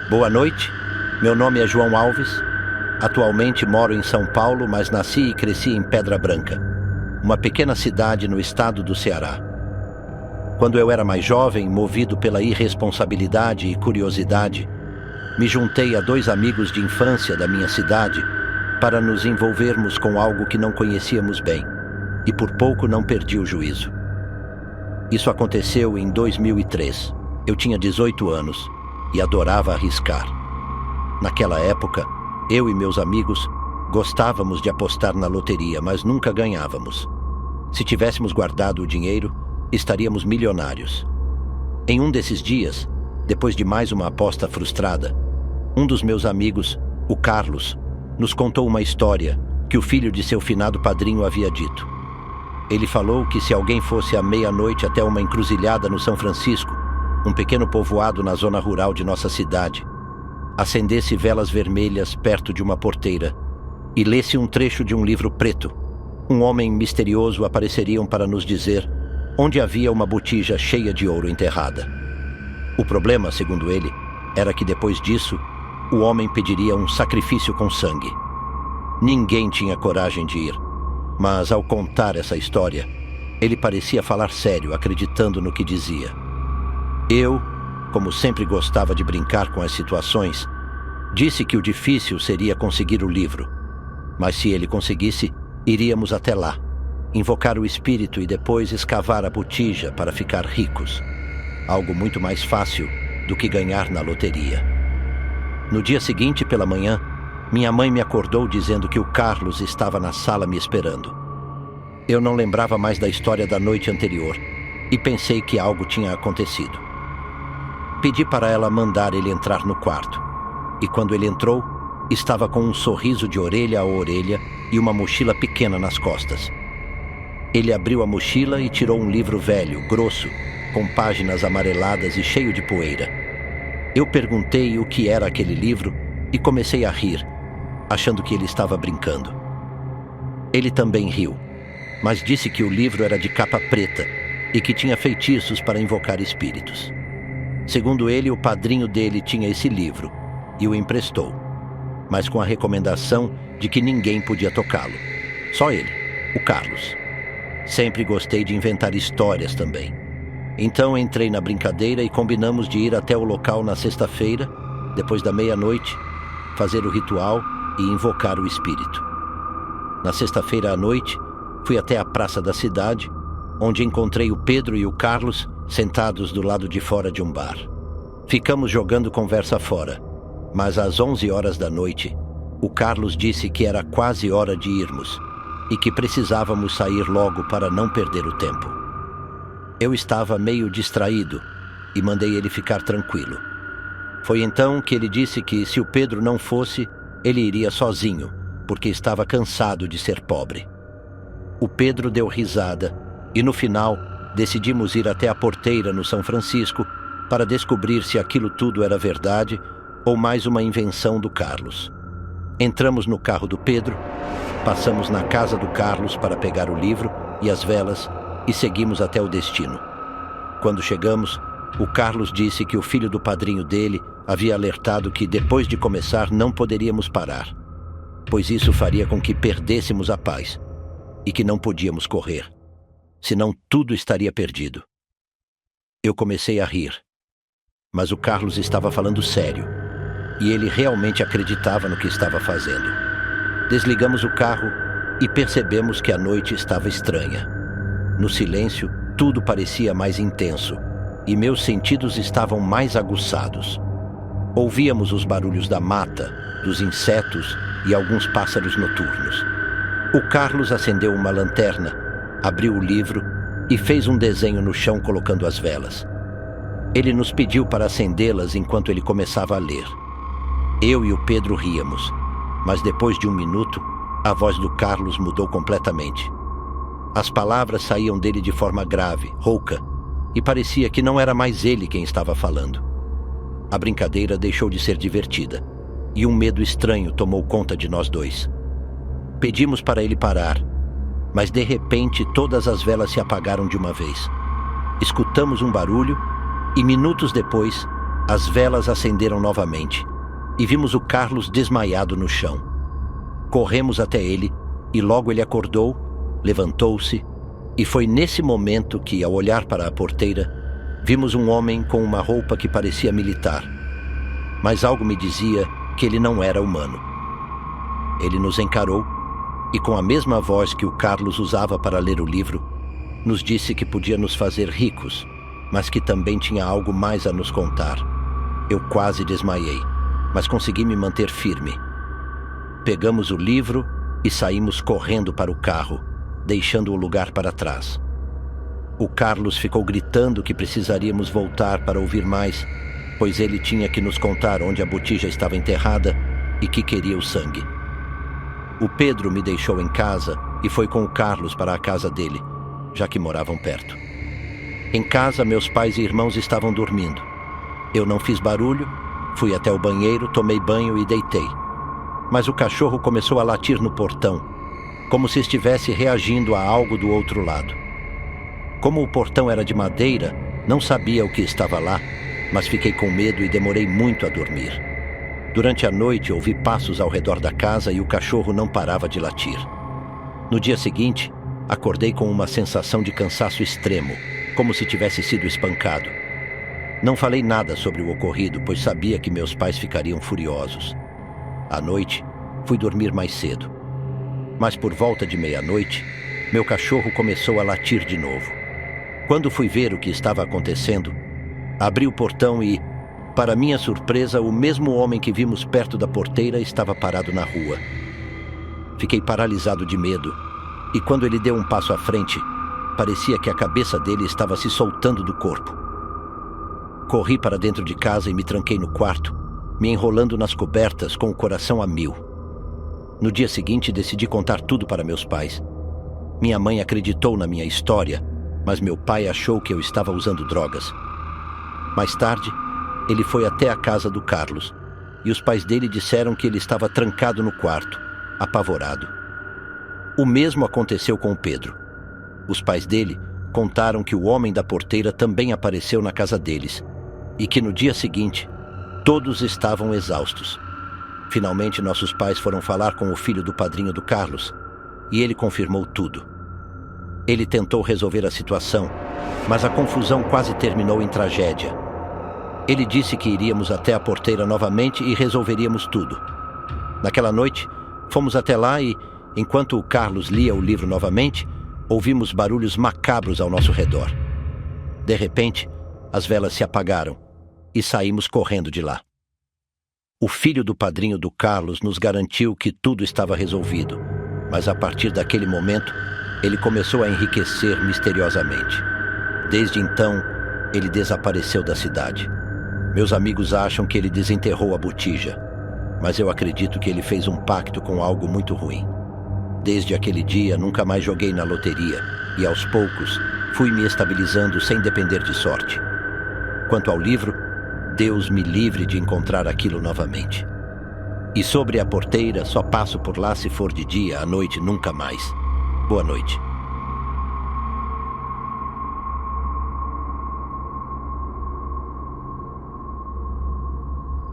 Boa noite, meu nome é João Alves. Atualmente moro em São Paulo, mas nasci e cresci em Pedra Branca, uma pequena cidade no estado do Ceará. Quando eu era mais jovem, movido pela irresponsabilidade e curiosidade, me juntei a 2 amigos de infância da minha cidade para nos envolvermos com algo que não conhecíamos bem, e por pouco não perdi o juízo. Isso aconteceu em 2003. Eu tinha 18 anos e adorava arriscar. Naquela época, eu e meus amigos gostávamos de apostar na loteria, mas nunca ganhávamos. Se tivéssemos guardado o dinheiro, estaríamos milionários. Em um desses dias, depois de mais uma aposta frustrada, um dos meus amigos, o Carlos, nos contou uma história que o filho de seu finado padrinho havia dito. Ele falou que se alguém fosse à meia-noite até uma encruzilhada no São Francisco, um pequeno povoado na zona rural de nossa cidade, acendesse velas vermelhas perto de uma porteira e lesse um trecho de um livro preto, um homem misterioso apareceria para nos dizer onde havia uma botija cheia de ouro enterrada. O problema, segundo ele, era que depois disso, o homem pediria um sacrifício com sangue. Ninguém tinha coragem de ir, mas ao contar essa história, ele parecia falar sério, acreditando no que dizia. Eu, como sempre gostava de brincar com as situações, disse que o difícil seria conseguir o livro, mas se ele conseguisse, iríamos até lá, invocar o espírito e depois escavar a botija para ficar ricos. Algo muito mais fácil do que ganhar na loteria. No dia seguinte, pela manhã, minha mãe me acordou dizendo que o Carlos estava na sala me esperando. Eu não lembrava mais da história da noite anterior e pensei que algo tinha acontecido. Pedi para ela mandar ele entrar no quarto, e quando ele entrou, estava com um sorriso de orelha a orelha e uma mochila pequena nas costas. Ele abriu a mochila e tirou um livro velho, grosso, com páginas amareladas e cheio de poeira. Eu perguntei o que era aquele livro e comecei a rir, achando que ele estava brincando. Ele também riu, mas disse que o livro era de capa preta e que tinha feitiços para invocar espíritos. Segundo ele, o padrinho dele tinha esse livro e o emprestou, mas com a recomendação de que ninguém podia tocá-lo. Só ele, o Carlos. Sempre gostei de inventar histórias também. Então entrei na brincadeira e combinamos de ir até o local na sexta-feira, depois da meia-noite, fazer o ritual e invocar o espírito. Na sexta-feira à noite, fui até a praça da cidade, onde encontrei o Pedro e o Carlos sentados do lado de fora de um bar. Ficamos jogando conversa fora, mas às 11 horas da noite, o Carlos disse que era quase hora de irmos e que precisávamos sair logo para não perder o tempo. Eu estava meio distraído e mandei ele ficar tranquilo. Foi então que ele disse que se o Pedro não fosse, ele iria sozinho, porque estava cansado de ser pobre. O Pedro deu risada e no final decidimos ir até a porteira no São Francisco para descobrir se aquilo tudo era verdade ou mais uma invenção do Carlos. Entramos no carro do Pedro, passamos na casa do Carlos para pegar o livro e as velas e seguimos até o destino. Quando chegamos, o Carlos disse que o filho do padrinho dele havia alertado que depois de começar não poderíamos parar, pois isso faria com que perdêssemos a paz e que não podíamos correr, senão tudo estaria perdido. Eu comecei a rir, mas o Carlos estava falando sério e ele realmente acreditava no que estava fazendo. Desligamos o carro e percebemos que a noite estava estranha. No silêncio, tudo parecia mais intenso e meus sentidos estavam mais aguçados. Ouvíamos os barulhos da mata, dos insetos e alguns pássaros noturnos. O Carlos acendeu uma lanterna, abriu o livro e fez um desenho no chão colocando as velas. Ele nos pediu para acendê-las enquanto ele começava a ler. Eu e o Pedro ríamos, mas depois de um minuto, a voz do Carlos mudou completamente. As palavras saíam dele de forma grave, rouca, e parecia que não era mais ele quem estava falando. A brincadeira deixou de ser divertida, e um medo estranho tomou conta de nós dois. Pedimos para ele parar, mas de repente todas as velas se apagaram de uma vez. Escutamos um barulho e minutos depois As velas acenderam novamente e vimos o Carlos desmaiado no chão. Corremos até ele e logo ele acordou, levantou-se e foi nesse momento que, ao olhar para a porteira, vimos um homem com uma roupa que parecia militar. Mas algo me dizia que ele não era humano. Ele nos encarou e, com a mesma voz que o Carlos usava para ler o livro, nos disse que podia nos fazer ricos, mas que também tinha algo mais a nos contar. Eu quase desmaiei, mas consegui me manter firme. Pegamos o livro e saímos correndo para o carro, deixando o lugar para trás. O Carlos ficou gritando que precisaríamos voltar para ouvir mais, pois ele tinha que nos contar onde a botija estava enterrada e que queria o sangue. O Pedro me deixou em casa e foi com o Carlos para a casa dele, já que moravam perto. Em casa, meus pais e irmãos estavam dormindo. Eu não fiz barulho, fui até o banheiro, tomei banho e deitei. Mas o cachorro começou a latir no portão, como se estivesse reagindo a algo do outro lado. Como o portão era de madeira, não sabia o que estava lá, mas fiquei com medo e demorei muito a dormir. Durante a noite, ouvi passos ao redor da casa e o cachorro não parava de latir. No dia seguinte, acordei com uma sensação de cansaço extremo, como se tivesse sido espancado. Não falei nada sobre o ocorrido, pois sabia que meus pais ficariam furiosos. À noite, fui dormir mais cedo. Mas por volta de meia-noite, meu cachorro começou a latir de novo. Quando fui ver o que estava acontecendo, abri o portão e, para minha surpresa, o mesmo homem que vimos perto da porteira estava parado na rua. Fiquei paralisado de medo, e quando ele deu um passo à frente, parecia que a cabeça dele estava se soltando do corpo. Corri para dentro de casa e me tranquei no quarto, me enrolando nas cobertas com o coração a mil. No dia seguinte, decidi contar tudo para meus pais. Minha mãe acreditou na minha história, mas meu pai achou que eu estava usando drogas. Mais tarde, ele foi até a casa do Carlos, e os pais dele disseram que ele estava trancado no quarto, apavorado. O mesmo aconteceu com o Pedro. Os pais dele contaram que o homem da porteira também apareceu na casa deles, e que no dia seguinte, todos estavam exaustos. Finalmente, nossos pais foram falar com o filho do padrinho do Carlos, e ele confirmou tudo. Ele tentou resolver a situação, mas a confusão quase terminou em tragédia. Ele disse que iríamos até a porteira novamente e resolveríamos tudo. Naquela noite, fomos até lá e, enquanto o Carlos lia o livro novamente, ouvimos barulhos macabros ao nosso redor. De repente, as velas se apagaram e saímos correndo de lá. O filho do padrinho do Carlos nos garantiu que tudo estava resolvido, mas a partir daquele momento, ele começou a enriquecer misteriosamente. Desde então, ele desapareceu da cidade. Meus amigos acham que ele desenterrou a botija, mas eu acredito que ele fez um pacto com algo muito ruim. Desde aquele dia, nunca mais joguei na loteria e, aos poucos, fui me estabilizando sem depender de sorte. Quanto ao livro, Deus me livre de encontrar aquilo novamente. E sobre a porteira, só passo por lá se for de dia, à noite nunca mais. Boa noite.